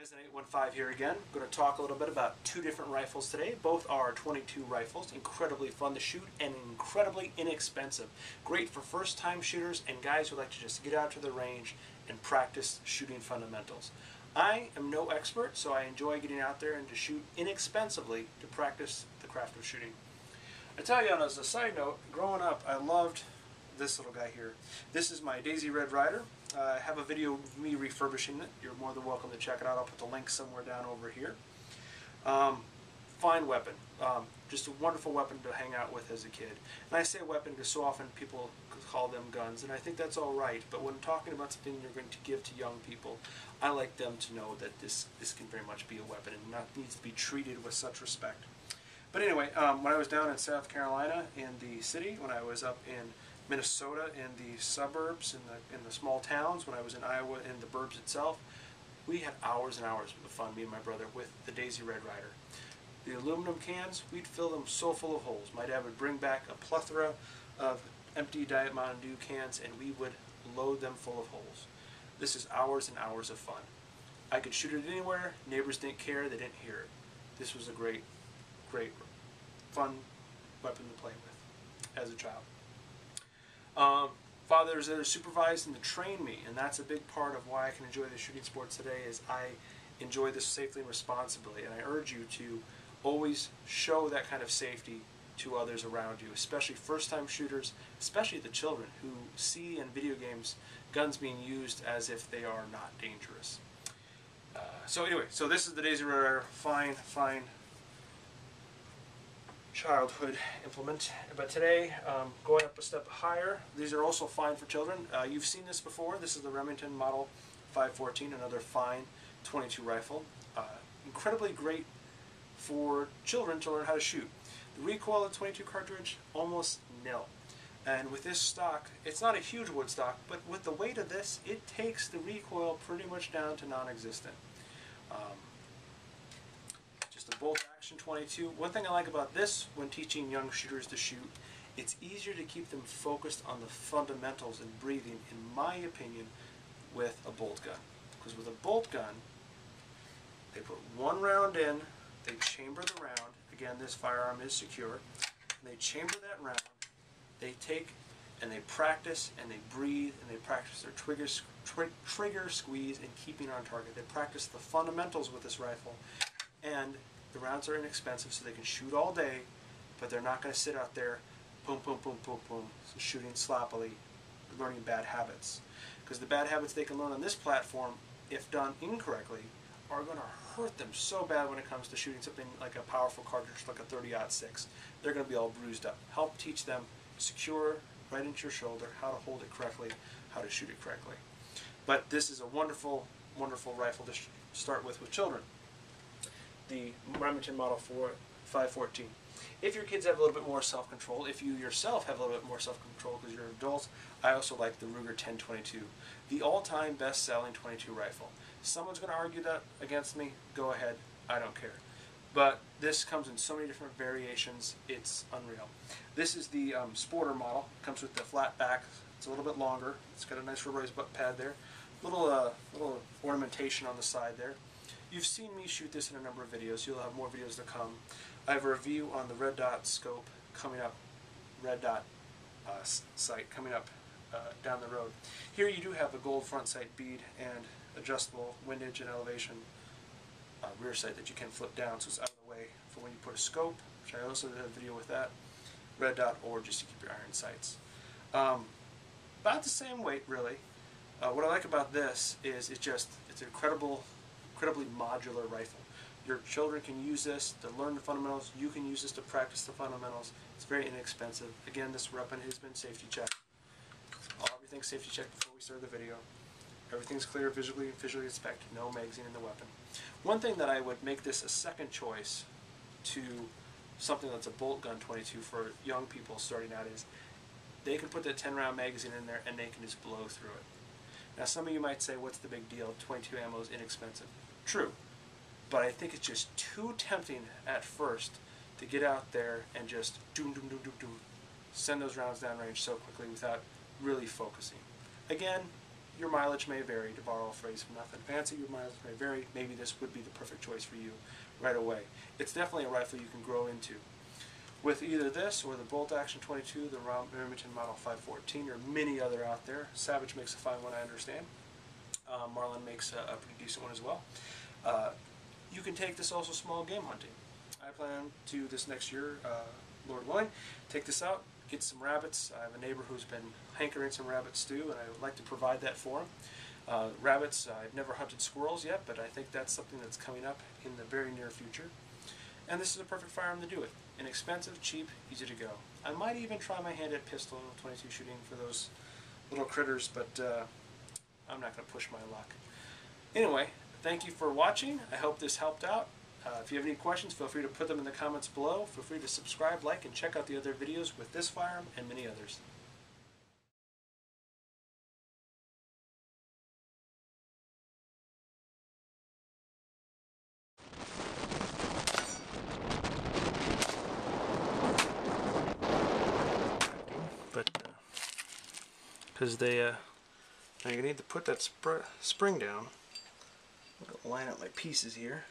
Citizen815 here again. I'm going to talk a little bit about two different rifles today. Both are 22 rifles, incredibly fun to shoot and incredibly inexpensive. Great for first-time shooters and guys who like to just get out to the range and practice shooting fundamentals. I am no expert, so I enjoy getting out there and to shoot inexpensively to practice the craft of shooting. I tell you, as a side note, growing up I loved this little guy here. This is my Daisy Red Ryder. I have a video of me refurbishing it. You're more than welcome to check it out. I'll put the link somewhere down over here. Fine weapon. Just a wonderful weapon to hang out with as a kid. And I say weapon because so often people call them guns, and I think that's all right. But when talking about something you're going to give to young people, I like them to know that this can very much be a weapon and needs to be treated with such respect. But anyway, when I was down in South Carolina in the city, when I was up in Minnesota in the suburbs, in the small towns, when I was in Iowa in the burbs itself, we had hours and hours of fun, me and my brother, with the Daisy Red Ryder. The aluminum cans, we'd fill them so full of holes. My dad would bring back a plethora of empty Diet Mountain Dew cans and we would load them full of holes. This is hours and hours of fun. I could shoot it anywhere, neighbors didn't care, they didn't hear it. This was a great, great, fun weapon to play with as a child. Fathers that are supervised and to train me, and that's a big part of why I can enjoy the shooting sports today, is I enjoy this safely and responsibly, and I urge you to always show that kind of safety to others around you, especially first-time shooters, especially the children who see in video games guns being used as if they are not dangerous. So anyway, so this is the Daisy Red Ryder, fine childhood implement, but today going up a step higher. These are also fine for children. You've seen this before. This is the Remington Model 514, another fine 22 rifle. Incredibly great for children to learn how to shoot. The recoil of the 22 cartridge, almost nil. And with this stock, it's not a huge wood stock, but with the weight of this, it takes the recoil pretty much down to non-existent. Just a bolt action 22. One thing I like about this when teaching young shooters to shoot, it's easier to keep them focused on the fundamentals and breathing, in my opinion, with a bolt gun. Because with a bolt gun, they put one round in, they chamber the round. Again, this firearm is secure. And they chamber that round, they take and they practice and they breathe and they practice their trigger squeeze and keeping on target. They practice the fundamentals with this rifle. And the rounds are inexpensive, so they can shoot all day, but they're not going to sit out there, boom, boom, boom, boom, boom, shooting sloppily, learning bad habits. Because the bad habits they can learn on this platform, if done incorrectly, are going to hurt them so bad when it comes to shooting something like a powerful cartridge, like a 30-06. They're going to be all bruised up. Help teach them secure, right into your shoulder, how to hold it correctly, how to shoot it correctly. But this is a wonderful, wonderful rifle to start with children. The Remington Model 514. If your kids have a little bit more self-control, if you yourself have a little bit more self-control because you're adults, I also like the Ruger 1022, the all-time best-selling 22 rifle. Someone's going to argue that against me, go ahead, I don't care. But this comes in so many different variations, it's unreal. This is the Sporter model, comes with the flat back, it's a little bit longer, it's got a nice rubberized butt pad there, little ornamentation on the side there. You've seen me shoot this in a number of videos. You'll have more videos to come. I have a review on the red dot scope coming up, red dot sight coming up down the road. Here you do have a gold front sight bead and adjustable windage and elevation rear sight that you can flip down so it's out of the way for when you put a scope, which I also did a video with that, red dot, or just to keep your iron sights. About the same weight, really. What I like about this is it's an incredibly modular rifle. Your children can use this to learn the fundamentals. You can use this to practice the fundamentals. It's very inexpensive. Again, this weapon has been safety checked. Everything's safety checked before we start the video. Everything's clear, visually inspected. No magazine in the weapon. One thing that I would make this a second choice to something that's a bolt gun 22 for young people starting out is they can put that 10-round magazine in there and they can just blow through it. Now some of you might say, what's the big deal? 22 ammo is inexpensive. True. But I think it's just too tempting at first to get out there and just send those rounds downrange so quickly without really focusing. Again, your mileage may vary, to borrow a phrase from Nothing Fancy. Your mileage may vary. Maybe this would be the perfect choice for you right away. It's definitely a rifle you can grow into. With either this or the Bolt Action 22, the Remington Model 514, or many other out there. Savage makes a fine one, I understand. Marlin makes a pretty decent one as well. You can take this also small game hunting. I plan to this next year, Lord willing, take this out, get some rabbits. I have a neighbor who's been hankering some rabbit stew, and I would like to provide that for him. Rabbits, I've never hunted squirrels yet, but I think that's something that's coming up in the very near future. And this is a perfect firearm to do it. Inexpensive, cheap, easy to go. I might even try my hand at pistol 22 shooting for those little critters, but I'm not going to push my luck. Anyway, thank you for watching. I hope this helped out. If you have any questions, feel free to put them in the comments below. Feel free to subscribe, like, and check out the other videos with this firearm and many others. But because now you need to put that spring down. I'm going to line up my pieces here.